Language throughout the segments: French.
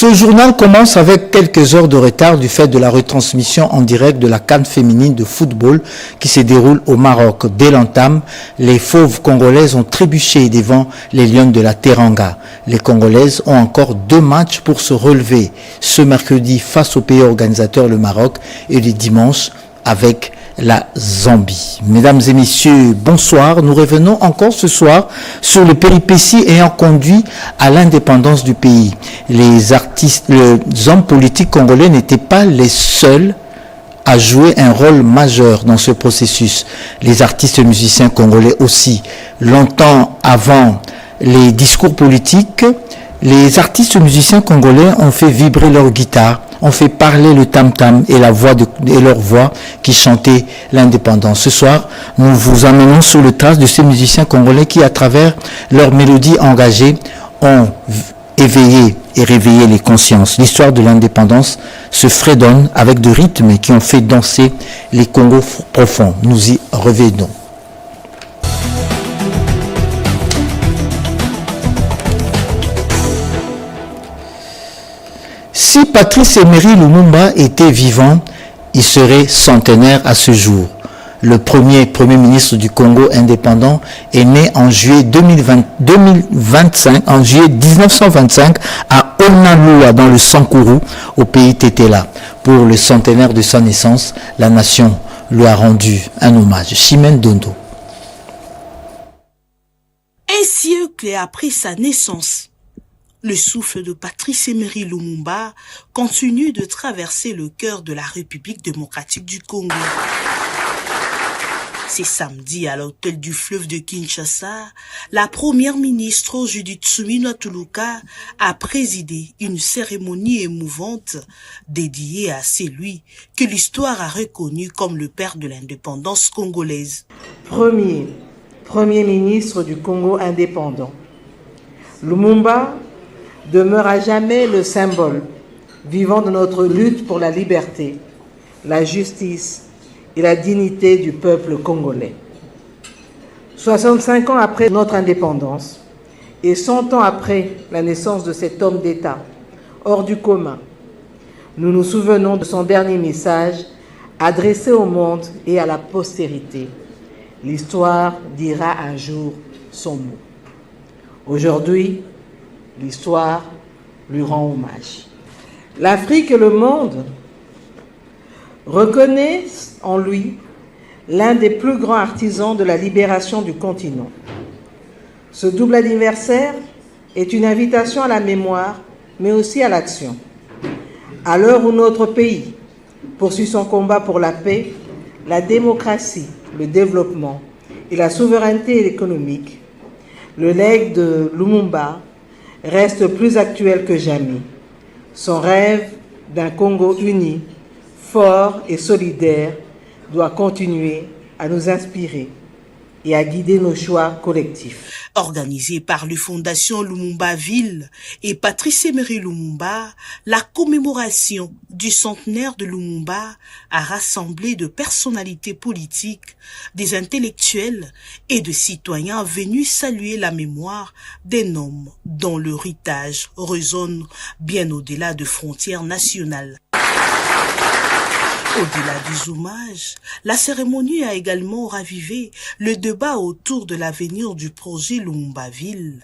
Ce journal commence avec quelques heures de retard du fait de la retransmission en direct de la CAN féminine de football qui se déroule au Maroc. Dès l'entame, les fauves congolaises ont trébuché devant les Lions de la Teranga. Les Congolaises ont encore 2 matchs pour se relever. Ce mercredi face au pays organisateur, le Maroc, et le dimanche avec la Zambie. Mesdames et messieurs, bonsoir. Nous revenons encore ce soir sur les péripéties ayant conduit à l'indépendance du pays. Les hommes politiques congolais n'étaient pas les seuls à jouer un rôle majeur dans ce processus. Les artistes et musiciens congolais aussi. Longtemps avant les discours politiques, les artistes et musiciens congolais ont fait vibrer leur guitare, ont fait parler le tam-tam et leur voix qui chantait l'indépendance. Ce soir, nous vous amenons sur le trace de ces musiciens congolais qui, à travers leurs mélodies engagées, ont éveillé et réveillé les consciences. L'histoire de l'indépendance se fredonne avec de rythmes qui ont fait danser les Congos profonds. Nous y revenons. Si Patrice Emery Lumumba était vivant, il serait centenaire à ce jour. Le premier ministre du Congo indépendant est né en juillet 1925 à Onalua dans le Sankuru au pays Tétéla. Pour le centenaire de sa naissance, la nation lui a rendu un hommage. Chimène Dondo. Un siècle après sa naissance, le souffle de Patrice Emery Lumumba continue de traverser le cœur de la République démocratique du Congo. C'est samedi à l'hôtel du fleuve de Kinshasa, la première ministre Judith Suminwa Tuluka a présidé une cérémonie émouvante dédiée à celui que l'histoire a reconnu comme le père de l'indépendance congolaise. Premier ministre du Congo indépendant. Lumumba demeure à jamais le symbole vivant de notre lutte pour la liberté, la justice et la dignité du peuple congolais. 65 ans après notre indépendance et 100 ans après la naissance de cet homme d'État hors du commun, nous nous souvenons de son dernier message adressé au monde et à la postérité. L'histoire dira un jour son mot. Aujourd'hui, l'histoire lui rend hommage. L'Afrique et le monde reconnaissent en lui l'un des plus grands artisans de la libération du continent. Ce double anniversaire est une invitation à la mémoire, mais aussi à l'action. À l'heure où notre pays poursuit son combat pour la paix, la démocratie, le développement et la souveraineté économique, le legs de Lumumba reste plus actuel que jamais. Son rêve d'un Congo uni, fort et solidaire doit continuer à nous inspirer et à guider nos choix collectifs. Organisée par les fondations Lumumba Ville et Patrice Emery Lumumba, la commémoration du centenaire de Lumumba a rassemblé de personnalités politiques, des intellectuels et de citoyens venus saluer la mémoire d'un homme dont l'héritage résonne bien au-delà de frontières nationales. Au-delà des hommages, la cérémonie a également ravivé le débat autour de l'avenir du projet Lumumba Ville,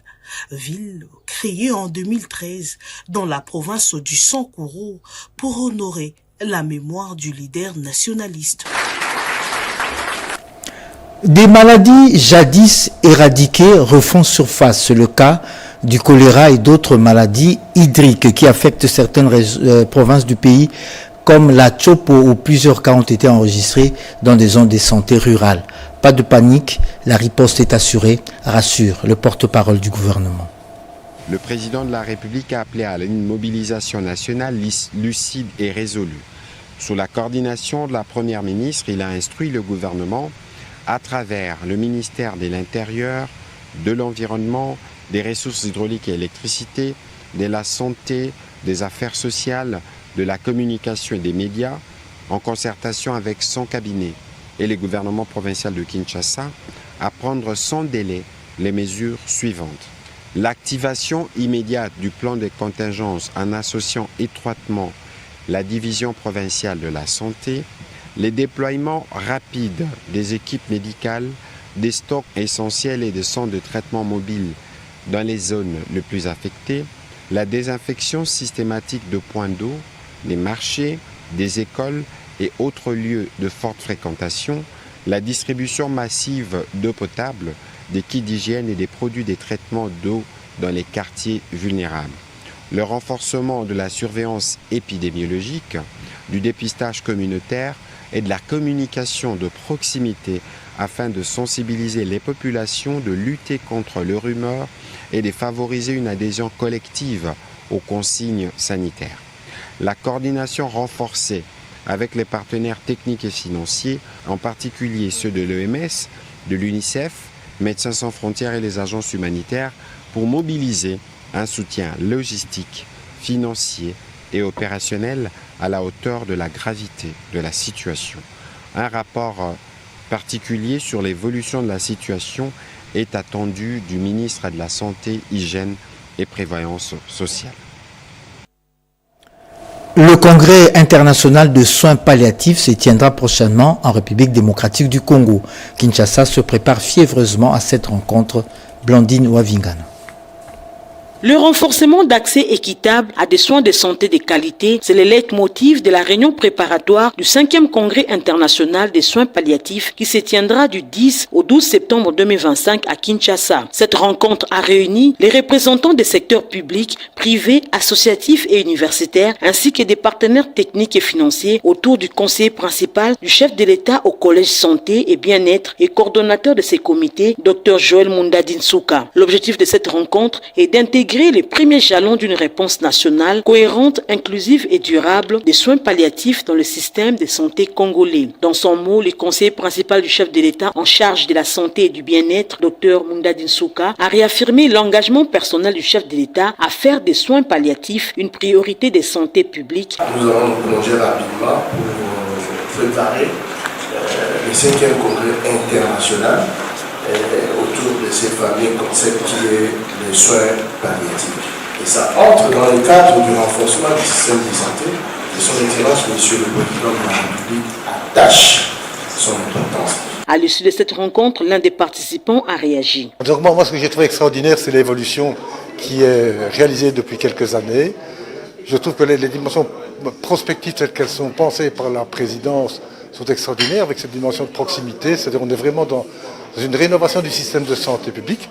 créée en 2013 dans la province du Sankuru pour honorer la mémoire du leader nationaliste. Des maladies jadis éradiquées refont surface. C'est le cas du choléra et d'autres maladies hydriques qui affectent certaines provinces du pays, comme la Chopo, où plusieurs cas ont été enregistrés dans des zones de santé rurales. Pas de panique, la riposte est assurée, rassure le porte-parole du gouvernement. Le président de la République a appelé à une mobilisation nationale lucide et résolue. Sous la coordination de la Première ministre, il a instruit le gouvernement à travers le ministère de l'Intérieur, de l'Environnement, des Ressources hydrauliques et électricité, de la Santé, des Affaires sociales, de la communication et des médias, en concertation avec son cabinet et le gouvernement provincial de Kinshasa, à prendre sans délai les mesures suivantes. L'activation immédiate du plan de contingence en associant étroitement la division provinciale de la santé, les déploiements rapides des équipes médicales, des stocks essentiels et des centres de traitement mobiles dans les zones les plus affectées, la désinfection systématique de points d'eau, des marchés, des écoles et autres lieux de forte fréquentation, la distribution massive d'eau potable, des kits d'hygiène et des produits de traitement d'eau dans les quartiers vulnérables, le renforcement de la surveillance épidémiologique, du dépistage communautaire et de la communication de proximité afin de sensibiliser les populations, de lutter contre le rumeur et de favoriser une adhésion collective aux consignes sanitaires. La coordination renforcée avec les partenaires techniques et financiers, en particulier ceux de l'OMS, de l'UNICEF, Médecins sans frontières et les agences humanitaires, pour mobiliser un soutien logistique, financier et opérationnel à la hauteur de la gravité de la situation. Un rapport particulier sur l'évolution de la situation est attendu du ministre de la Santé, Hygiène et Prévoyance sociale. Le congrès international de soins palliatifs se tiendra prochainement en République démocratique du Congo. Kinshasa se prépare fiévreusement à cette rencontre. Blandine Wavingana. Le renforcement d'accès équitable à des soins de santé de qualité, c'est le leitmotiv de la réunion préparatoire du 5e congrès international des soins palliatifs qui se tiendra du 10 au 12 septembre 2025 à Kinshasa. Cette rencontre a réuni les représentants des secteurs publics, privés, associatifs et universitaires, ainsi que des partenaires techniques et financiers autour du conseiller principal du chef de l'État au Collège Santé et Bien-être et coordonnateur de ces comités, Dr Joël Mundadinsouka. L'objectif de cette rencontre est d'intégrer les premiers jalons d'une réponse nationale cohérente, inclusive et durable des soins palliatifs dans le système de santé congolais. Dans son mot, le conseiller principal du chef de l'État en charge de la santé et du bien-être, Dr Mundadinsouka, a réaffirmé l'engagement personnel du chef de l'État à faire des soins palliatifs une priorité de santé publique. Nous allons nous plonger rapidement pour préparer le 5e congrès international autour de ces fameux concepts qui est les soins palliatifs. Et ça entre dans le cadre du renforcement du système de santé et son Excellence, Monsieur le Président de la République, attache son importance. À l'issue de cette rencontre, l'un des participants a réagi. Donc moi, ce que j'ai trouvé extraordinaire, c'est l'évolution qui est réalisée depuis quelques années. Je trouve que les dimensions prospectives telles qu'elles sont pensées par la présidence sont extraordinaires, avec cette dimension de proximité. C'est-à-dire qu'on est vraiment dans une rénovation du système de santé publique,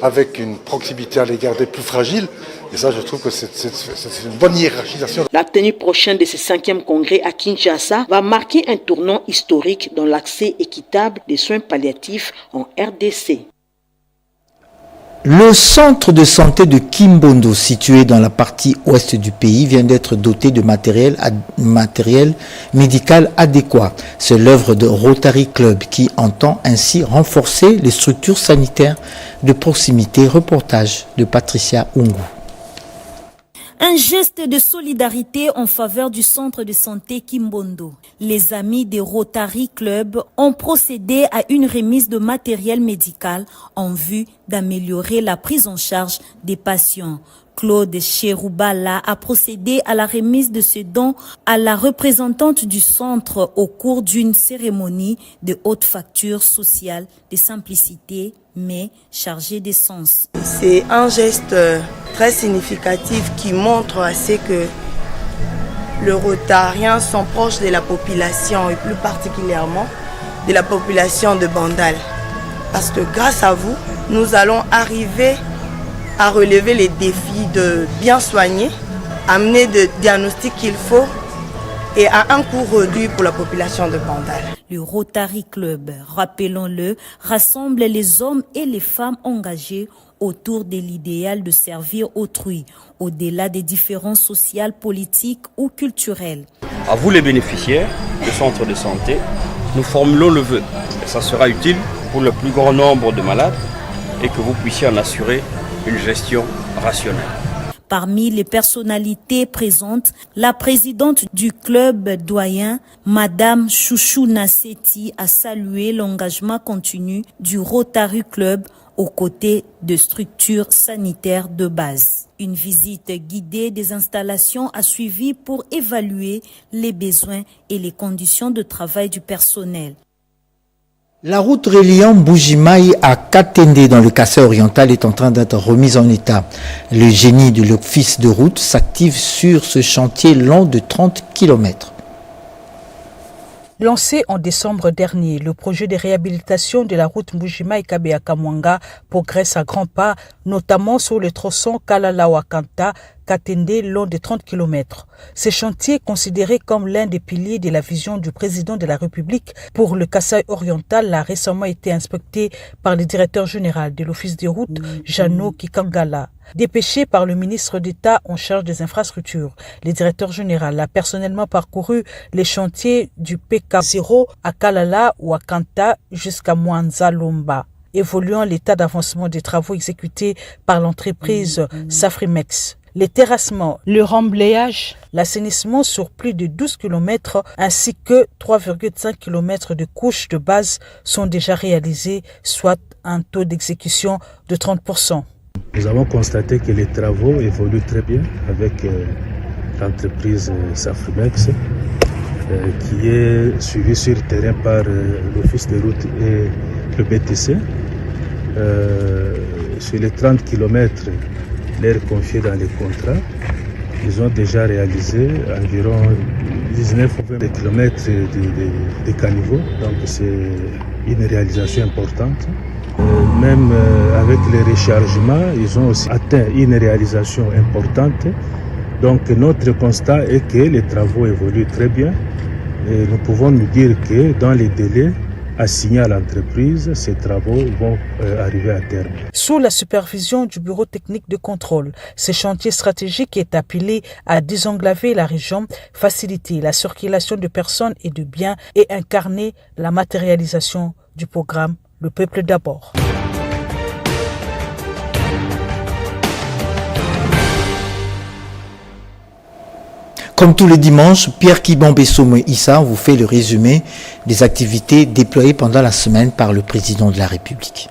avec une proximité à l'égard des plus fragiles. Et ça, je trouve que c'est une bonne hiérarchisation. La tenue prochaine de ce 5e congrès à Kinshasa va marquer un tournant historique dans l'accès équitable des soins palliatifs en RDC. Le centre de santé de Kimbondo, situé dans la partie ouest du pays, vient d'être doté de matériel médical adéquat. C'est l'œuvre de Rotary Club qui entend ainsi renforcer les structures sanitaires de proximité. Reportage de Patricia Ungu. Un geste de solidarité en faveur du centre de santé Kimbondo. Les amis des Rotary Club ont procédé à une remise de matériel médical en vue d'améliorer la prise en charge des patients. Claude Cheroubala a procédé à la remise de ce don à la représentante du centre au cours d'une cérémonie de haute facture sociale, de simplicité, mais chargée d'essence. C'est un geste très significatif qui montre assez que les Rotariens sont proches de la population et plus particulièrement de la population de Bandal. Parce que grâce à vous, nous allons arriver à relever les défis de bien soigner, amener le diagnostic qu'il faut et à un coût réduit pour la population de Bandal. Le Rotary Club, rappelons-le, rassemble les hommes et les femmes engagés autour de l'idéal de servir autrui, au-delà des différences sociales, politiques ou culturelles. À vous les bénéficiaires du centre de santé, nous formulons le vœu. Et ça sera utile pour le plus grand nombre de malades et que vous puissiez en assurer une gestion rationnelle. Parmi les personnalités présentes, la présidente du club doyen, Madame Chouchou Nasseti, a salué l'engagement continu du Rotary Club aux côtés de structures sanitaires de base. Une visite guidée des installations a suivi pour évaluer les besoins et les conditions de travail du personnel. La route reliant Mbuji-Mayi à Katende dans le Kassai oriental est en train d'être remise en état. Le génie de l'office de route s'active sur ce chantier long de 30 km. Lancé en décembre dernier, le projet de réhabilitation de la route Mbuji-Mayi-Kabeya-Kamwanga progresse à grands pas, notamment sur le tronçon Kalala-Wakanta, Katende, long de 30 km. Ce chantier, considéré comme l'un des piliers de la vision du président de la République pour le Kassai oriental, a récemment été inspecté par le directeur général de l'Office des routes, Jano Kikangala. Dépêché par le ministre d'État en charge des infrastructures, le directeur général a personnellement parcouru les chantiers du PK0 à Kalala ou à Kanta jusqu'à Mwanza-Lomba, évoluant l'état d'avancement des travaux exécutés par l'entreprise Safrimex. Les terrassements, le remblayage, l'assainissement sur plus de 12 km ainsi que 3,5 km de couches de base sont déjà réalisés, soit un taux d'exécution de 30%. Nous avons constaté que les travaux évoluent très bien avec l'entreprise Safrimex qui est suivie sur le terrain par l'Office des routes et le BTC. Sur les 30 km l'air confié dans les contrats, ils ont déjà réalisé environ 19 ou 20 km de caniveaux, donc c'est une réalisation importante. Même avec les rechargements, ils ont aussi atteint une réalisation importante. Donc notre constat est que les travaux évoluent très bien et nous pouvons nous dire que dans les délais assignés à l'entreprise, ces travaux vont arriver à terme. Sous la supervision du Bureau technique de contrôle, ce chantier stratégique est appelé à désenglaver la région, faciliter la circulation de personnes et de biens et incarner la matérialisation du programme Le Peuple d'abord. Comme tous les dimanches, Pierre Kibombe Somo Issa vous fait le résumé des activités déployées pendant la semaine par le président de la République.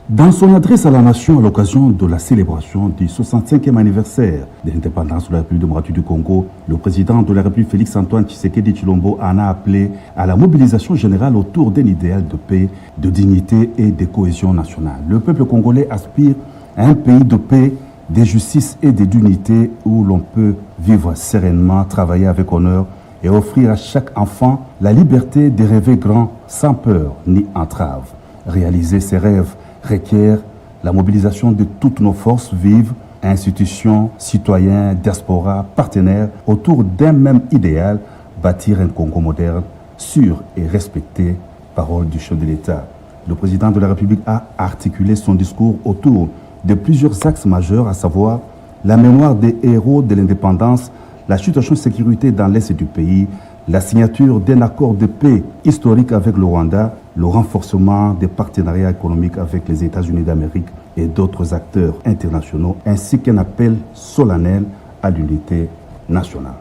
Dans son adresse à la nation à l'occasion de la célébration du 65e anniversaire de l'indépendance de la République démocratique du Congo, le président de la République Félix-Antoine Tshisekedi Tshilombo en a appelé à la mobilisation générale autour d'un idéal de paix, de dignité et de cohésion nationale. Le peuple congolais aspire à un pays de paix, de justice et de dignité où l'on peut vivre sereinement, travailler avec honneur et offrir à chaque enfant la liberté de rêver grand sans peur ni entrave. Réaliser ses rêves requiert la mobilisation de toutes nos forces vives, institutions, citoyens, diaspora, partenaires, autour d'un même idéal, bâtir un Congo moderne, sûr et respecté, parole du chef de l'État. Le président de la République a articulé son discours autour de plusieurs axes majeurs, à savoir la mémoire des héros de l'indépendance, la situation de sécurité dans l'est du pays, la signature d'un accord de paix historique avec le Rwanda, le renforcement des partenariats économiques avec les États-Unis d'Amérique et d'autres acteurs internationaux, ainsi qu'un appel solennel à l'unité nationale.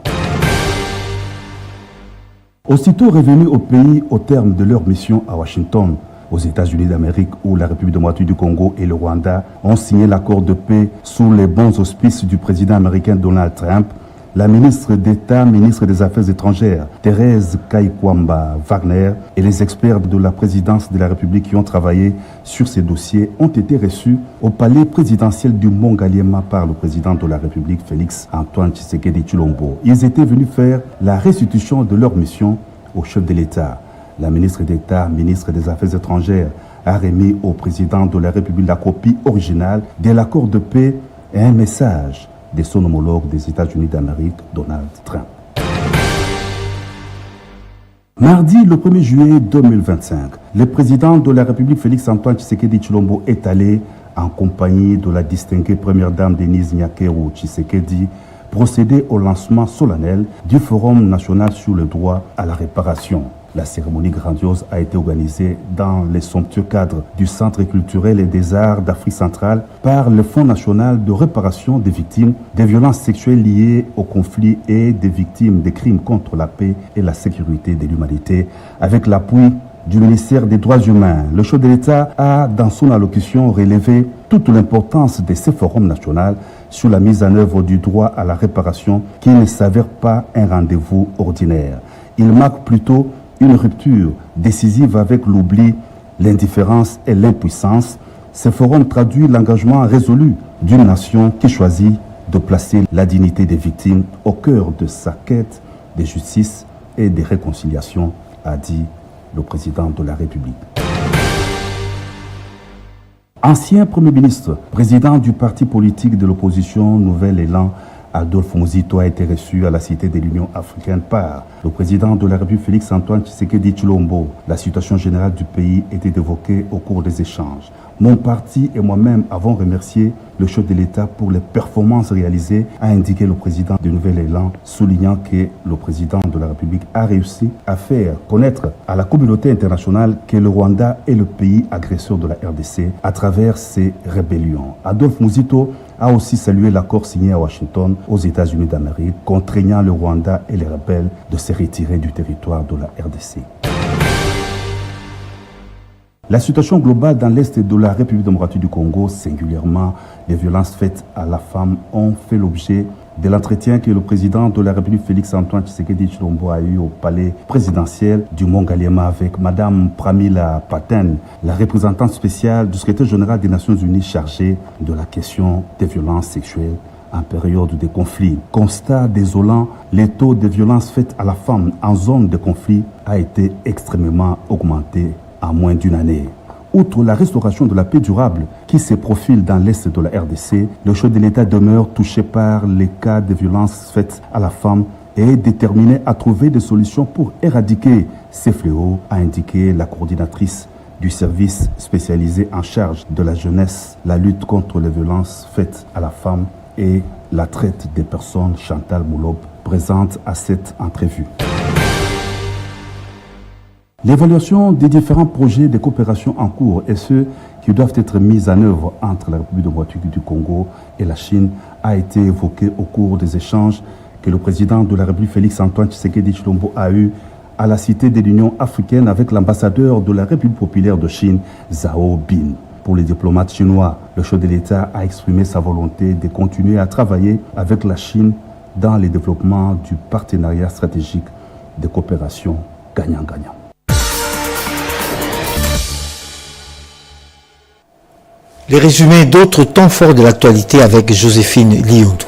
Aussitôt revenus au pays au terme de leur mission à Washington, aux États-Unis d'Amérique, où la République démocratique du Congo et le Rwanda ont signé l'accord de paix sous les bons auspices du président américain Donald Trump, la ministre d'État, ministre des Affaires étrangères, Thérèse Kaikwamba Wagner, et les experts de la présidence de la République qui ont travaillé sur ces dossiers ont été reçus au palais présidentiel du Mont-Galliema par le président de la République, Félix-Antoine Tshisekedi Tshilombo. Ils étaient venus faire la restitution de leur mission au chef de l'État. La ministre d'État, ministre des Affaires étrangères, a remis au président de la République la copie originale de l'accord de paix et un message de son homologue des États-Unis d'Amérique, Donald Trump. Mardi, le 1er juillet 2025, le président de la République, Félix-Antoine Tshisekedi Tshilombo, est allé, en compagnie de la distinguée première dame Denise Nyakeru Tshisekedi, procéder au lancement solennel du Forum national sur le droit à la réparation. La cérémonie grandiose a été organisée dans les somptueux cadres du Centre culturel et des arts d'Afrique centrale par le Fonds national de réparation des victimes des violences sexuelles liées au conflit et des victimes des crimes contre la paix et la sécurité de l'humanité, avec l'appui du ministère des Droits humains, le chef de l'État a, dans son allocution, relevé toute l'importance de ce forum national sur la mise en œuvre du droit à la réparation qui ne s'avère pas un rendez-vous ordinaire. Il marque plutôt une rupture décisive avec l'oubli, l'indifférence et l'impuissance. Ce forum traduit l'engagement résolu d'une nation qui choisit de placer la dignité des victimes au cœur de sa quête de justice et de réconciliation, a dit le président de la République. Ancien Premier ministre, président du parti politique de l'opposition Nouvel Élan, Adolphe Muzito a été reçu à la Cité de l'Union africaine par le président de la République Félix Antoine Tshisekedi Tshilombo. La situation générale du pays était évoquée au cours des échanges. Mon parti et moi-même avons remercié le chef de l'État pour les performances réalisées, a indiqué le président du Nouvel Élan, soulignant que le président de la République a réussi à faire connaître à la communauté internationale que le Rwanda est le pays agresseur de la RDC à travers ses rébellions. Adolphe Muzito a aussi salué l'accord signé à Washington, aux États-Unis d'Amérique, contraignant le Rwanda et les rebelles de se retirer du territoire de la RDC. La situation globale dans l'Est de la République démocratique du Congo, singulièrement les violences faites à la femme, ont fait l'objet de l'entretien que le président de la République Félix Antoine Tshisekedi Tshilombo a eu au palais présidentiel du Mont-Galliema avec Madame Pramila Patten, la représentante spéciale du secrétaire général des Nations Unies chargée de la question des violences sexuelles en période de conflit. Constat désolant, les taux de violences faites à la femme en zone de conflit a été extrêmement augmenté en moins d'une année. Outre la restauration de la paix durable qui se profile dans l'Est de la RDC, le chef de l'État demeure touché par les cas de violences faites à la femme et est déterminé à trouver des solutions pour éradiquer ces fléaux, a indiqué la coordinatrice du service spécialisé en charge de la jeunesse, la lutte contre les violences faites à la femme et la traite des personnes, Chantal Moulop, présente à cette entrevue. L'évaluation des différents projets de coopération en cours et ceux qui doivent être mis en œuvre entre la République démocratique du Congo et la Chine a été évoquée au cours des échanges que le président de la République Félix Antoine Tshisekedi Tshilombo a eu à la Cité de l'Union africaine avec l'ambassadeur de la République populaire de Chine, Zhao Bin. Pour les diplomates chinois, le chef de l'État a exprimé sa volonté de continuer à travailler avec la Chine dans le développement du partenariat stratégique de coopération gagnant-gagnant. Les résumés d'autres temps forts de l'actualité avec Joséphine Liondo.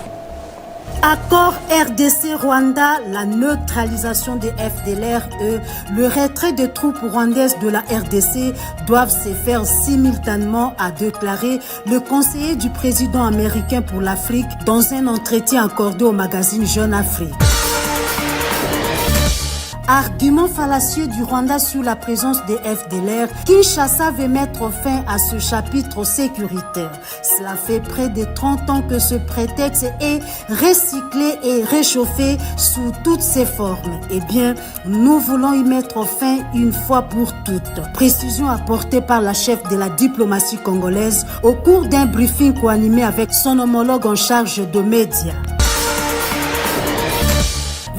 Accord RDC-Rwanda, la neutralisation des FDLR et le retrait des troupes rwandaises de la RDC doivent se faire simultanément, a déclaré le conseiller du président américain pour l'Afrique dans un entretien accordé au magazine Jeune Afrique. Argument fallacieux du Rwanda sur la présence des FDLR, Kinshasa veut mettre fin à ce chapitre sécuritaire. Cela fait près de 30 ans que ce prétexte est recyclé et réchauffé sous toutes ses formes. Eh bien, nous voulons y mettre fin une fois pour toutes. Précision apportée par la chef de la diplomatie congolaise au cours d'un briefing co-animé avec son homologue en charge de médias.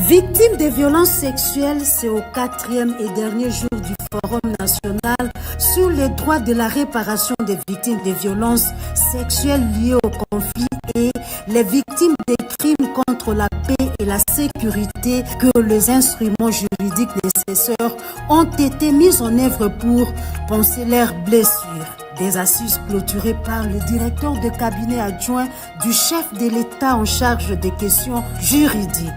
Victimes des violences sexuelles, c'est au 4e et dernier jour du Forum national sur les droits de la réparation des victimes des violences sexuelles liées au conflit et les victimes des crimes contre la paix et la sécurité que les instruments juridiques nécessaires ont été mis en œuvre pour panser leurs blessures. Des assises clôturées par le directeur de cabinet adjoint du chef de l'État en charge des questions juridiques.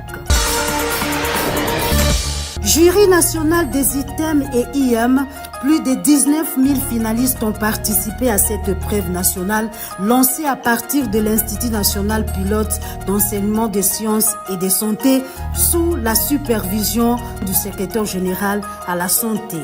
Jury national des items et IM, plus de 19 000 finalistes ont participé à cette épreuve nationale lancée à partir de l'Institut national pilote d'enseignement des sciences et de santé sous la supervision du secrétaire général à la santé.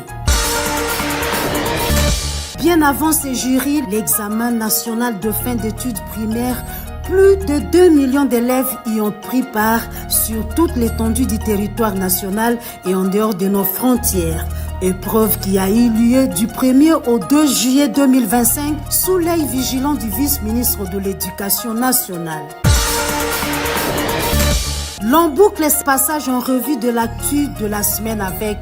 Bien avant ces jurys, l'examen national de fin d'études primaires, plus de 2 millions d'élèves y ont pris part sur toute l'étendue du territoire national et en dehors de nos frontières. Épreuve qui a eu lieu du 1er au 2 juillet 2025 sous l'œil vigilant du vice-ministre de l'Éducation nationale. L'on boucle ce passage en revue de l'actu de la semaine avec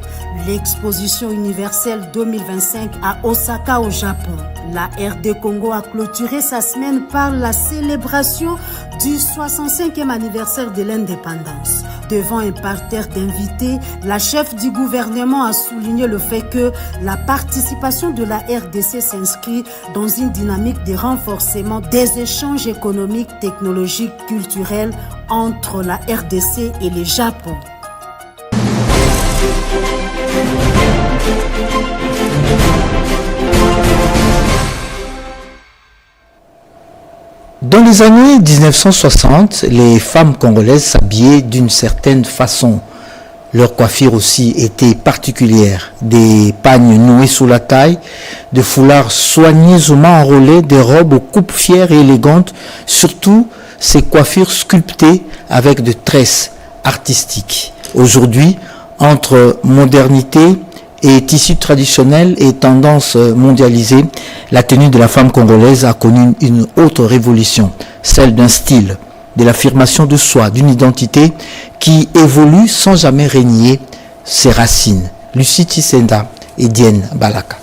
l'exposition universelle 2025 à Osaka au Japon. La RD Congo a clôturé sa semaine par la célébration du 65e anniversaire de l'indépendance. Devant un parterre d'invités, la chef du gouvernement a souligné le fait que la participation de la RDC s'inscrit dans une dynamique de renforcement des échanges économiques, technologiques, culturels entre la RDC et le Japon. Dans les années 1960, les femmes congolaises s'habillaient d'une certaine façon. Leur coiffure aussi était particulière. Des pagnes noués sous la taille, des foulards soigneusement enroulés, des robes aux coupes fières et élégantes, surtout ces coiffures sculptées avec de tresses artistiques. Aujourd'hui, entre modernité et tissus traditionnels et tendances mondialisées, la tenue de la femme congolaise a connu une autre révolution, celle d'un style, de l'affirmation de soi, d'une identité qui évolue sans jamais renier ses racines. Lucie Tsenda et Diane Balaka.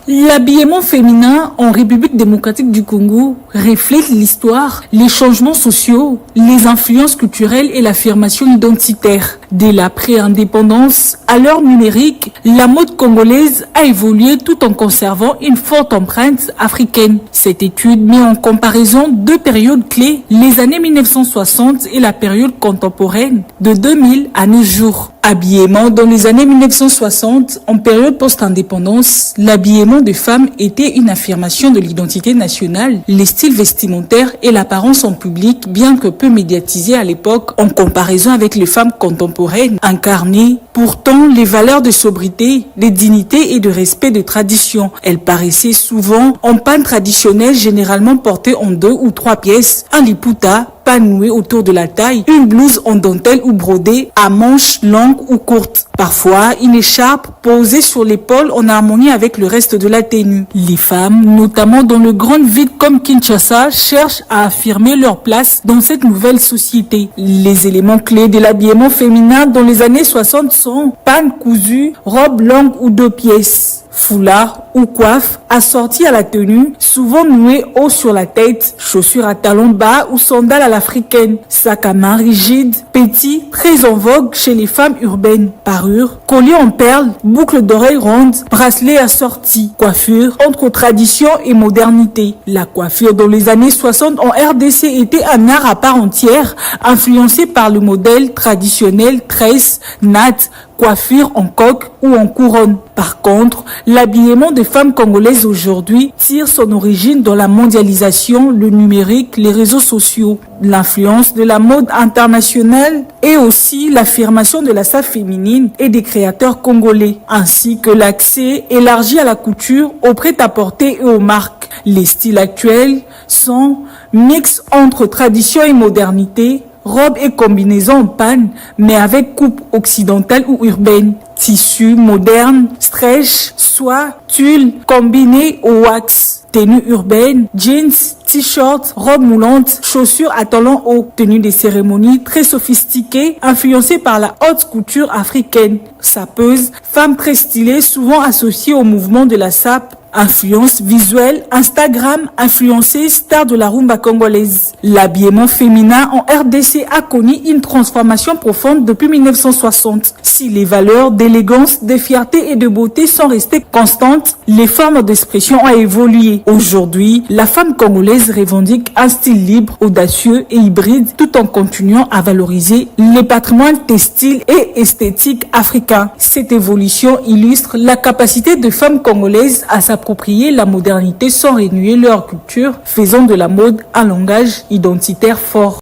L'habillement féminin en République démocratique du Congo reflète l'histoire, les changements sociaux, les influences culturelles et l'affirmation identitaire. Dès la pré-indépendance à l'heure numérique, la mode congolaise a évolué tout en conservant une forte empreinte africaine. Cette étude met en comparaison deux périodes clés, les années 1960 et la période contemporaine de 2000 à nos jours. Habillement dans les années 1960, en période post-indépendance, l'habillement des femmes était une affirmation de l'identité nationale, les styles vestimentaires et l'apparence en public, bien que peu médiatisés à l'époque en comparaison avec les femmes contemporaines, incarnaient pourtant les valeurs de sobriété, de dignité et de respect de tradition. Elles paraissaient souvent en panne traditionnelle généralement portée en 2 ou 3 pièces, un liputa, pas noué autour de la taille, une blouse en dentelle ou brodée à manches longues ou courtes. Parfois, une écharpe posée sur l'épaule en harmonie avec le reste de la tenue. Les femmes, notamment dans le grand vide comme Kinshasa, cherchent à affirmer leur place dans cette nouvelle société. Les éléments clés de l'habillement féminin dans les années 60 sont panne cousue, robe longue ou 2 pièces, foulard ou coiffe assortie à la tenue, souvent nouée haut sur la tête, chaussures à talons bas ou sandales à l'africaine, sac à main rigide, petit, très en vogue chez les femmes urbaines, parure, collier en perles, boucles d'oreilles rondes, bracelets assortis, coiffure entre tradition et modernité. La coiffure dans les années 60 en RDC était un art à part entière, influencé par le modèle traditionnel tresse, natte, coiffure en coque ou en couronne. Par contre, l'habillement des femmes congolaises aujourd'hui tire son origine dans la mondialisation, le numérique, les réseaux sociaux, l'influence de la mode internationale et aussi l'affirmation de la salle féminine et des créateurs congolais, ainsi que l'accès élargi à la couture, au prêt-à-porter et aux marques. Les styles actuels sont mix entre tradition et modernité, robes et combinaisons en panne, mais avec coupe occidentale ou urbaine. Tissus modernes, stretch, soie, tulle, combiné au wax. Tenue urbaine, jeans, t-shirt, robe moulante, chaussures à talons hauts. Tenue des cérémonies très sophistiquées, influencées par la haute couture africaine. Sapeuse, femme très stylée, souvent associée au mouvement de la sape. Influence visuelle, Instagram, influencée, star de la rumba congolaise. L'habillement féminin en RDC a connu une transformation profonde depuis 1960. Si les valeurs d'élégance, de fierté et de beauté sont restées constantes, les formes d'expression ont évolué. Aujourd'hui, la femme congolaise revendique un style libre, audacieux et hybride, tout en continuant à valoriser les patrimoines textiles et esthétiques africains. Cette évolution illustre la capacité de femmes congolaises à s'approprier la modernité sans renier leur culture, faisant de la mode un langage identitaire fort.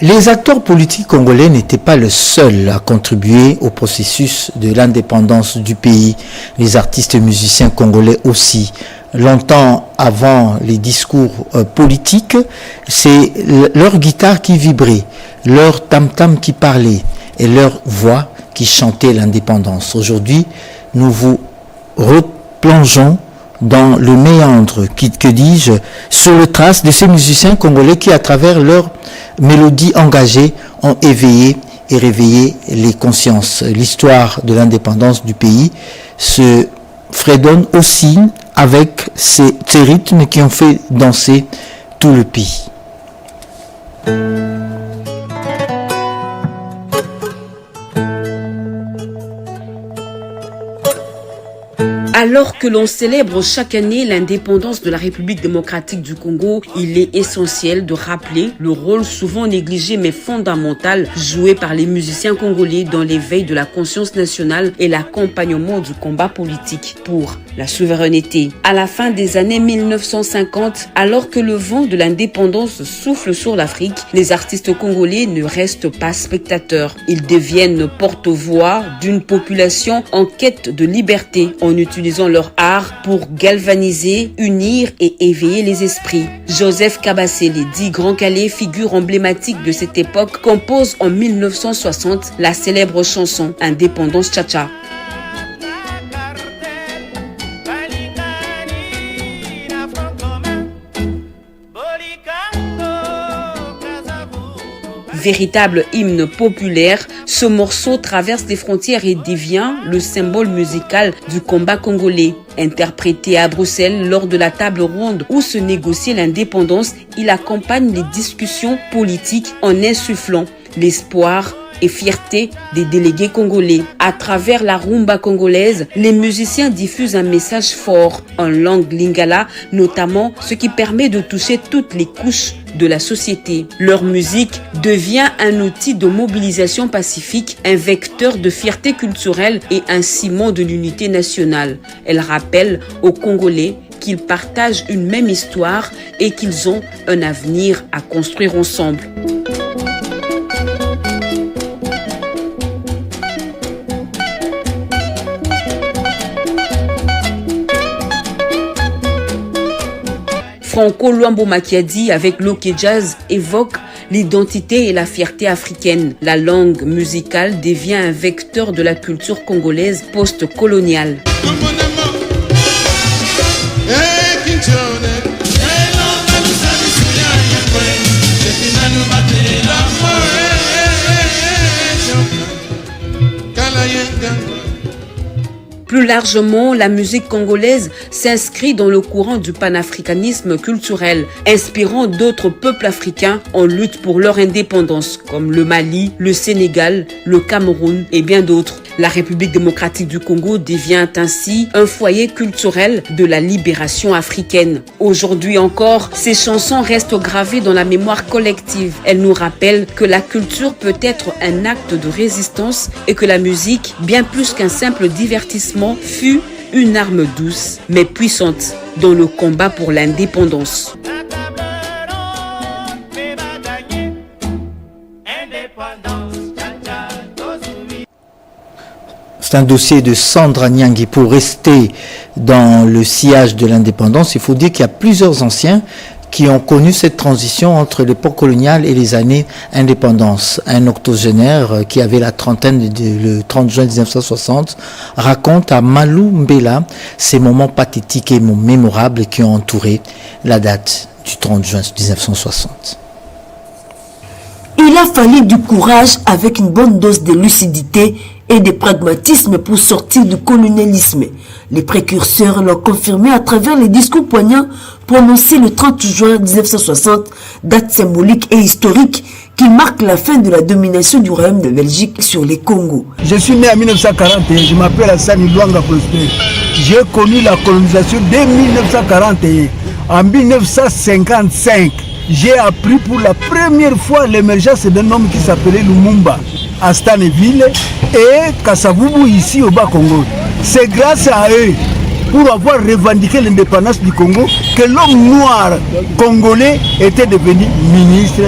Les acteurs politiques congolais n'étaient pas les seuls à contribuer au processus de l'indépendance du pays. Les artistes et musiciens congolais aussi. Longtemps avant les discours politiques, c'est leur guitare qui vibrait, leur tam-tam qui parlait et leur voix qui chantait l'indépendance. Aujourd'hui, nous vous replongeons dans le méandre, que dis-je, sur le trace de ces musiciens congolais qui, à travers leurs mélodies engagées, ont éveillé et réveillé les consciences. L'histoire de l'indépendance du pays se fredonne aussi avec ces rythmes qui ont fait danser tout le pays. Alors que l'on célèbre chaque année l'indépendance de la République démocratique du Congo, il est essentiel de rappeler le rôle souvent négligé mais fondamental joué par les musiciens congolais dans l'éveil de la conscience nationale et l'accompagnement du combat politique pour la souveraineté. À la fin des années 1950, alors que le vent de l'indépendance souffle sur l'Afrique, les artistes congolais ne restent pas spectateurs. Ils deviennent porte-voix d'une population en quête de liberté en utilisant leur art pour galvaniser, unir et éveiller les esprits. Joseph Kabasele, dit Grand Calais, figure emblématique de cette époque, compose en 1960 la célèbre chanson Indépendance Tcha-Tcha. Véritable hymne populaire, ce morceau traverse les frontières et devient le symbole musical du combat congolais. Interprété à Bruxelles lors de la table ronde où se négociait l'indépendance, il accompagne les discussions politiques en insufflant l'espoir et fierté des délégués congolais. À travers la rumba congolaise, les musiciens diffusent un message fort en langue lingala, notamment ce qui permet de toucher toutes les couches de la société. Leur musique devient un outil de mobilisation pacifique, un vecteur de fierté culturelle et un ciment de l'unité nationale. Elle rappelle aux Congolais qu'ils partagent une même histoire et qu'ils ont un avenir à construire ensemble. Franco Luambo Makiadi avec Loké Jazz évoque l'identité et la fierté africaine. La langue musicale devient un vecteur de la culture congolaise post-coloniale. Plus largement, la musique congolaise s'inscrit dans le courant du panafricanisme culturel, inspirant d'autres peuples africains en lutte pour leur indépendance, comme le Mali, le Sénégal, le Cameroun et bien d'autres. La République démocratique du Congo devient ainsi un foyer culturel de la libération africaine. Aujourd'hui encore, ces chansons restent gravées dans la mémoire collective. Elles nous rappellent que la culture peut être un acte de résistance et que la musique, bien plus qu'un simple divertissement, fut une arme douce mais puissante dans le combat pour l'indépendance. C'est un dossier de Sandra Nyangui. Pour rester dans le sillage de l'indépendance, il faut dire qu'il y a plusieurs anciens qui ont connu cette transition entre l'époque coloniale et les années indépendance. Un octogénaire qui avait la trentaine le 30 juin 1960 raconte à Malou Mbela ces moments pathétiques et mémorables qui ont entouré la date du 30 juin 1960. Il a fallu du courage avec une bonne dose de lucidité et de pragmatisme pour sortir du colonialisme. Les précurseurs l'ont confirmé à travers les discours poignants prononcés le 30 juin 1960, date symbolique et historique qui marque la fin de la domination du Royaume de Belgique sur les Congos. Je suis né en 1941, je m'appelle Hassani Luanga Prosper. J'ai connu la colonisation dès 1941. En 1955, j'ai appris pour la première fois l'émergence d'un homme qui s'appelait Lumumba à Stanleyville et Kasavubu ici au Bas-Congo. C'est grâce à eux, pour avoir revendiqué l'indépendance du Congo, que l'homme noir congolais était devenu ministre,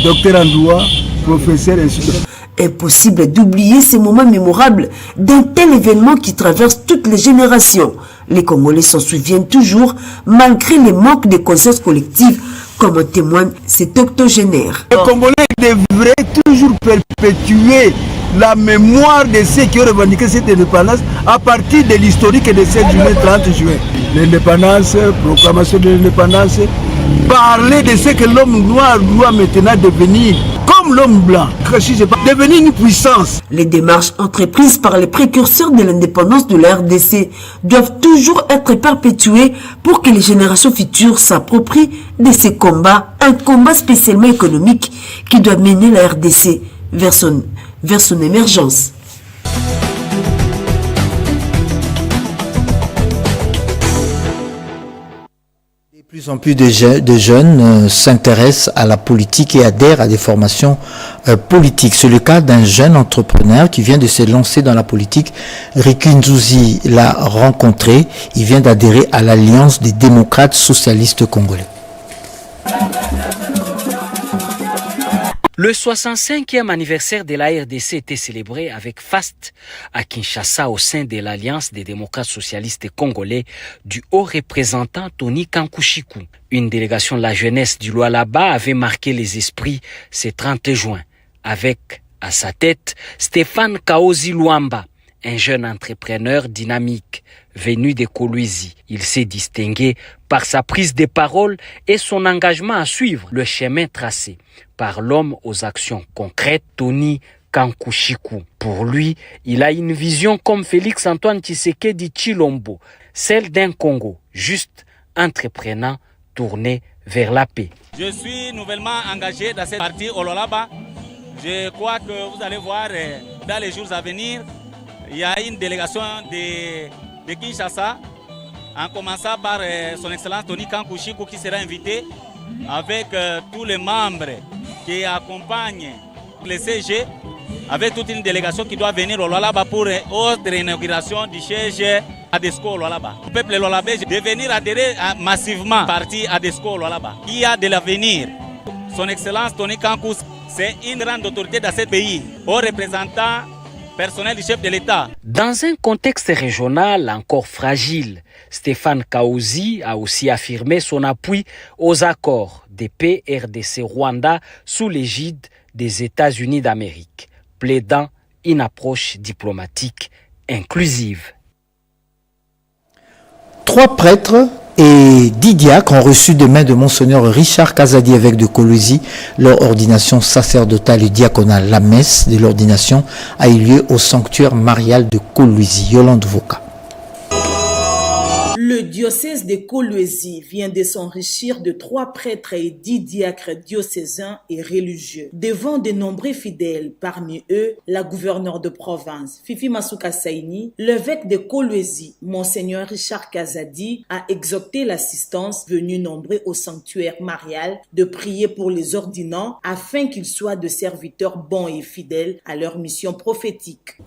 docteur en droit, professeur, ainsi de suite. Impossible d'oublier ces moments mémorables d'un tel événement qui traverse toutes les générations. Les Congolais s'en souviennent toujours malgré les manques de conscience collective, comme en témoigne cet octogénaire. Les Congolais devraient toujours perpétuer la mémoire de ceux qui ont revendiqué cette indépendance à partir de l'historique de cette journée 30 juin. L'indépendance, proclamation de l'indépendance, parler de ce que l'homme noir doit maintenant devenir, comme l'homme blanc, devenir une puissance. Les démarches entreprises par les précurseurs de l'indépendance de la RDC doivent toujours être perpétuées pour que les générations futures s'approprient de ces combats, un combat spécialement économique qui doit mener la RDC vers son émergence. De plus en plus de jeunes s'intéressent à la politique et adhèrent à des formations politiques. C'est le cas d'un jeune entrepreneur qui vient de se lancer dans la politique. Ricky Nzouzi l'a rencontré. Il vient d'adhérer à l'Alliance des démocrates socialistes congolais. Le 65e anniversaire de la RDC était célébré avec faste à Kinshasa au sein de l'Alliance des démocrates socialistes congolais du haut représentant Tony Kankushiku. Une délégation de la jeunesse du Lualaba avait marqué les esprits ce 30 juin avec à sa tête Stéphane Kaozi Luamba, un jeune entrepreneur dynamique venu de Kolwezi. Il s'est distingué par sa prise de parole et son engagement à suivre le chemin tracé par l'homme aux actions concrètes, Tony Kankushiku. Pour lui, il a une vision comme Félix Antoine Tshisekedi Tshilombo, celle d'un Congo juste, entreprenant, tourné vers la paix. Je suis nouvellement engagé dans cette partie au Lualaba. Je crois que vous allez voir dans les jours à venir, il y a une délégation de Kinshasa, en commençant par son Excellence Tony Kankushiku qui sera invité avec tous les membres qui accompagnent le CG, avec toute une délégation qui doit venir au Lualaba pour une autre inauguration du siège ADESCO au Lualaba. Le peuple lualabais de venir adhérer massivement à parti ADESCO au Lualaba. Il y a de l'avenir. Son Excellence Tony Kankus, c'est une grande autorité dans ce pays, au représentant personnel du chef de l'État. Dans un contexte régional encore fragile, Stéphane Kaozi a aussi affirmé son appui aux accords de paix RDC-Rwanda sous l'égide des États-Unis d'Amérique, plaidant une approche diplomatique inclusive. 3 prêtres et 10 diacres ont reçu des mains de Monseigneur Richard Kazadi, évêque de Kolwezi, leur ordination sacerdotale et diaconale. La messe de l'ordination a eu lieu au sanctuaire marial de Kolwezi. Yolande Voka. Le diocèse de Kolwezi vient de s'enrichir de 3 prêtres et 10 diacres diocésains et religieux. Devant de nombreux fidèles, parmi eux, la gouverneure de province, Fifi Masuka Saini, l'évêque de Kolwezi, Monseigneur Richard Kazadi, a exhorté l'assistance venue nombreux au sanctuaire marial de prier pour les ordinants afin qu'ils soient de serviteurs bons et fidèles à leur mission prophétique.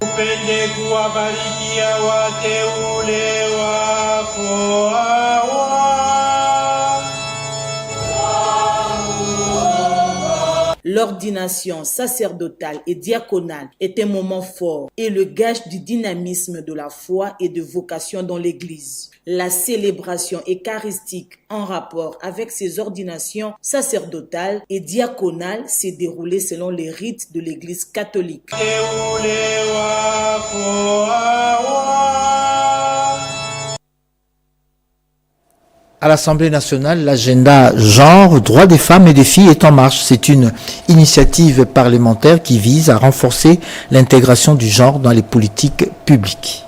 L'ordination sacerdotale et diaconale est un moment fort et le gage du dynamisme de la foi et de vocation dans l'Église. La célébration eucharistique en rapport avec ces ordinations sacerdotales et diaconales s'est déroulée selon les rites de l'Église catholique. À l'Assemblée nationale, l'agenda genre, droits des femmes et des filles est en marche. C'est une initiative parlementaire qui vise à renforcer l'intégration du genre dans les politiques publiques.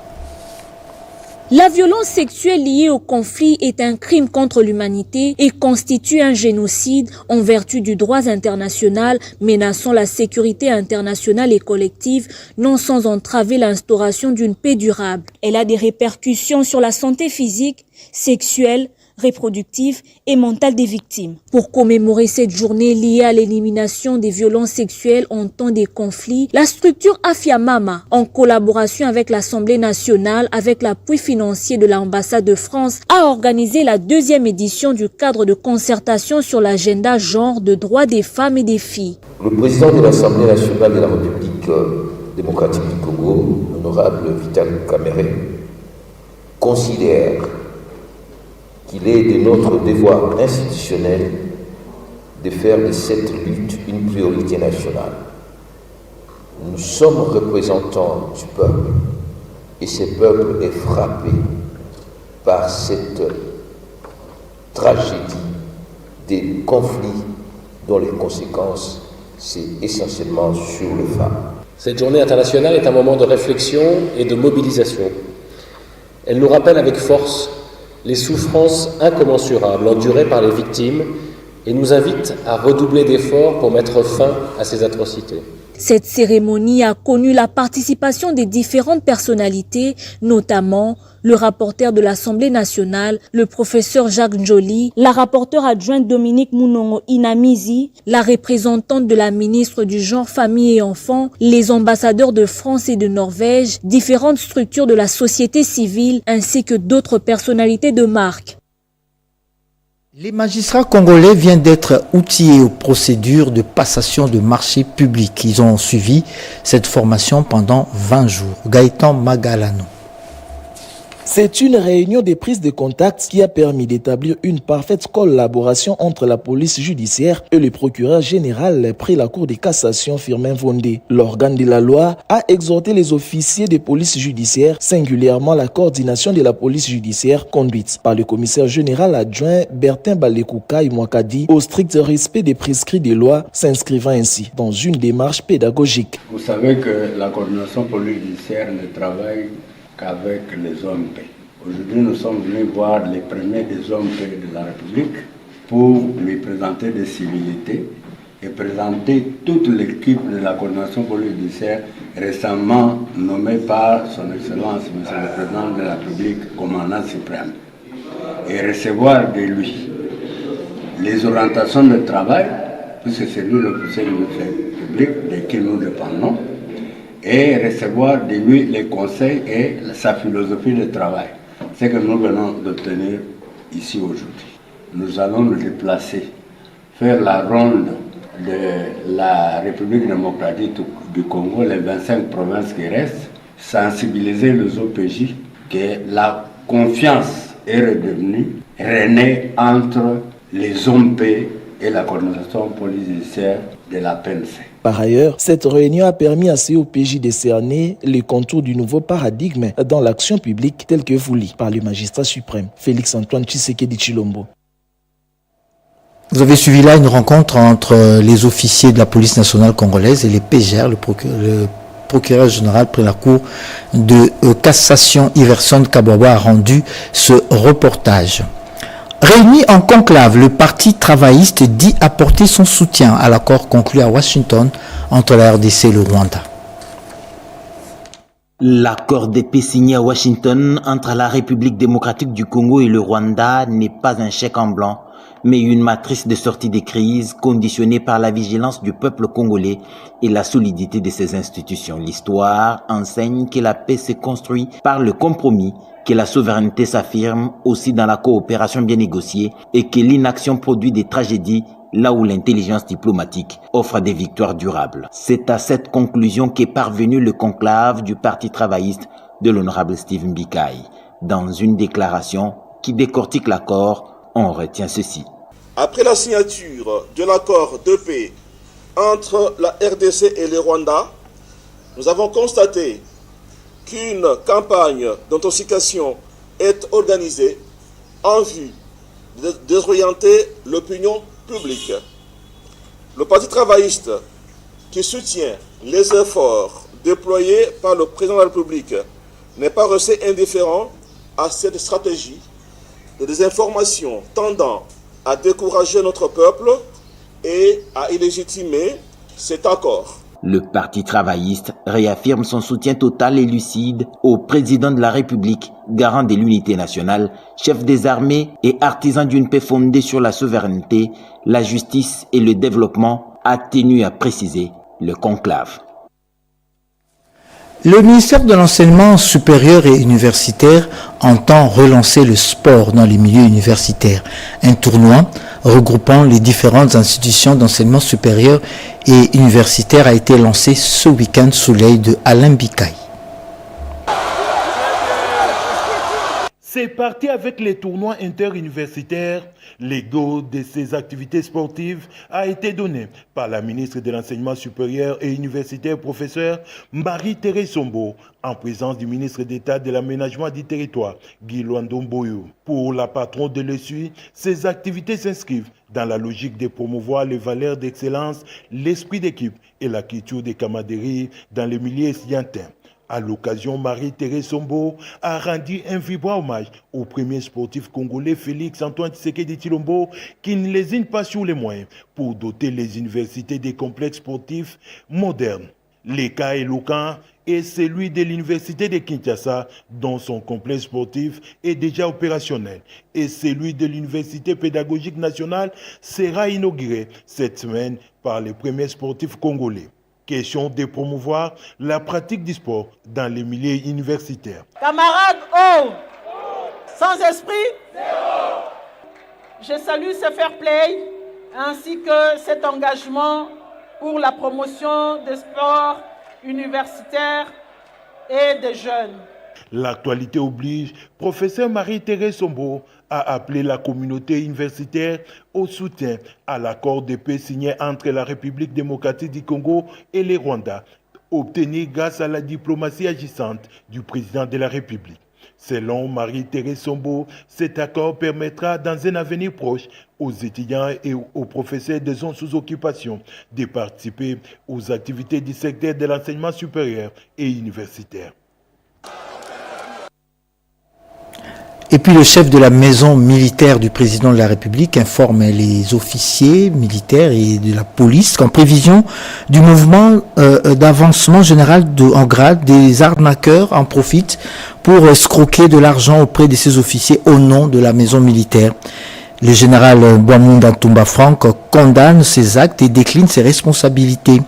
La violence sexuelle liée au conflit est un crime contre l'humanité et constitue un génocide en vertu du droit international menaçant la sécurité internationale et collective, non sans entraver l'instauration d'une paix durable. Elle a des répercussions sur la santé physique, sexuelle, reproductive et mentale des victimes. Pour commémorer cette journée liée à l'élimination des violences sexuelles en temps des conflits, la structure Afiamama, en collaboration avec l'Assemblée nationale, avec l'appui financier de l'ambassade de France, a organisé la 2e édition du cadre de concertation sur l'agenda genre de droits des femmes et des filles. Le président de l'Assemblée nationale de la République démocratique du Congo, l'honorable Vital Kamerhe, considère qu'il est de notre devoir institutionnel de faire de cette lutte une priorité nationale. Nous sommes représentants du peuple et ce peuple est frappé par cette tragédie des conflits dont les conséquences, c'est essentiellement sur les femmes. Cette journée internationale est un moment de réflexion et de mobilisation. Elle nous rappelle avec force les souffrances incommensurables endurées par les victimes et nous invite à redoubler d'efforts pour mettre fin à ces atrocités. Cette cérémonie a connu la participation des différentes personnalités, notamment le rapporteur de l'Assemblée nationale, le professeur Jacques Njoli, la rapporteure adjointe Dominique Mounongo Inamizi, la représentante de la ministre du Genre, Famille et Enfants, les ambassadeurs de France et de Norvège, différentes structures de la société civile ainsi que d'autres personnalités de marque. Les magistrats congolais viennent d'être outillés aux procédures de passation de marchés publics. Ils ont suivi cette formation pendant 20 jours. Gaëtan Magalano. C'est une réunion de prise de contact qui a permis d'établir une parfaite collaboration entre la police judiciaire et le procureur général près la Cour de cassation Firmin Vondé. L'organe de la loi a exhorté les officiers de police judiciaire, singulièrement la coordination de la police judiciaire conduite par le commissaire général adjoint Bertin Balekouka Mwakadi au strict respect des prescrits des lois, s'inscrivant ainsi dans une démarche pédagogique. Vous savez que la coordination police judiciaire ne travaille qu'avec les OMP. Aujourd'hui, nous sommes venus voir les premiers des OMP de la République pour lui présenter des civilités et présenter toute l'équipe de la coordination police judiciaire récemment nommée par son Excellence, M. le Président de la République, commandant suprême, et recevoir de lui les orientations de travail, puisque c'est lui le président de la République de qui nous dépendons, et recevoir de lui les conseils et sa philosophie de travail. C'est que nous venons d'obtenir ici aujourd'hui. Nous allons nous déplacer, faire la ronde de la République démocratique du Congo, les 25 provinces qui restent, sensibiliser les OPJ que la confiance est redevenue, renée entre les OMP et la coordination police judiciaire de la PNC. Par ailleurs, cette réunion a permis à COPJ de cerner les contours du nouveau paradigme dans l'action publique tel que voulu par le magistrat suprême, Félix-Antoine Tshisekedi Tshilombo. Vous avez suivi là une rencontre entre les officiers de la police nationale congolaise et les PGR, le procureur général près la cour de cassation Iverson Kabwaba a rendu ce reportage. Réuni en conclave, le Parti travailliste dit apporter son soutien à l'accord conclu à Washington entre la RDC et le Rwanda. L'accord de paix signé à Washington entre la République démocratique du Congo et le Rwanda n'est pas un chèque en blanc, mais une matrice de sortie des crises conditionnée par la vigilance du peuple congolais et la solidité de ses institutions. L'histoire enseigne que la paix se construit par le compromis, que la souveraineté s'affirme aussi dans la coopération bien négociée et que l'inaction produit des tragédies là où l'intelligence diplomatique offre des victoires durables. C'est à cette conclusion qu'est parvenu le conclave du Parti travailliste de l'honorable Stephen Bikai. Dans une déclaration qui décortique l'accord, on retient ceci. Après la signature de l'accord de paix entre la RDC et le Rwanda, nous avons constaté qu'une campagne d'intoxication est organisée en vue de désorienter l'opinion publique. Le Parti travailliste, qui soutient les efforts déployés par le président de la République, n'est pas resté indifférent à cette stratégie de désinformation tendant à décourager notre peuple et à illégitimer cet accord. Le Parti travailliste réaffirme son soutien total et lucide au président de la République, garant de l'unité nationale, chef des armées et artisan d'une paix fondée sur la souveraineté, la justice et le développement, a tenu à préciser le conclave. Le ministère de l'Enseignement supérieur et universitaire entend relancer le sport dans les milieux universitaires. Un tournoi regroupant les différentes institutions d'enseignement supérieur et universitaire a été lancé ce week-end sous l'œil de Alain Bikai. C'est parti avec les tournois interuniversitaires. Le go de ces activités sportives a été donné par la ministre de l'Enseignement supérieur et universitaire, professeur Marie-Thérèse Sombo, en présence du ministre d'État de l'Aménagement du territoire, Guy Luandon-Boyo. Pour la patronne de l'ESUI, ces activités s'inscrivent dans la logique de promouvoir les valeurs d'excellence, l'esprit d'équipe et la culture des camaraderies dans les milieux estudiantins. À l'occasion, Marie-Thérèse Sombo a rendu un vibrant hommage au premier sportif congolais Félix Antoine Tshisekedi Tshilombo qui ne lésine pas sur les moyens pour doter les universités des complexes sportifs modernes. Le cas éloquent est celui de l'université de Kinshasa dont son complexe sportif est déjà opérationnel et celui de l'université pédagogique nationale sera inauguré cette semaine par les premiers sportifs congolais. Question de promouvoir la pratique du sport dans les milieux universitaires. Camarades, oh! Sans esprit? Je salue ce fair play ainsi que cet engagement pour la promotion des sports universitaires et des jeunes. L'actualité oblige, professeur Marie-Thérèse Sombo a appelé la communauté universitaire au soutien à l'accord de paix signé entre la République démocratique du Congo et le Rwanda, obtenu grâce à la diplomatie agissante du président de la République. Selon Marie-Thérèse Sombo, cet accord permettra dans un avenir proche aux étudiants et aux professeurs des zones sous occupation de participer aux activités du secteur de l'enseignement supérieur et universitaire. Et puis le chef de la maison militaire du président de la République informe les officiers militaires et de la police qu'en prévision du mouvement d'avancement général en grade, des arnaqueurs en profitent pour escroquer de l'argent auprès de ces officiers au nom de la maison militaire. Le général Boamunda Ntumba Franck condamne ces actes et décline ses responsabilités.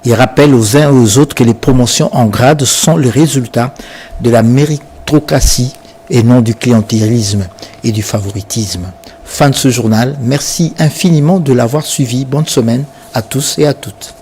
Il rappelle aux uns et aux autres que les promotions en grade sont le résultat de la méritocratie et non du clientélisme et du favoritisme. Fin de ce journal. Merci infiniment de l'avoir suivi. Bonne semaine à tous et à toutes.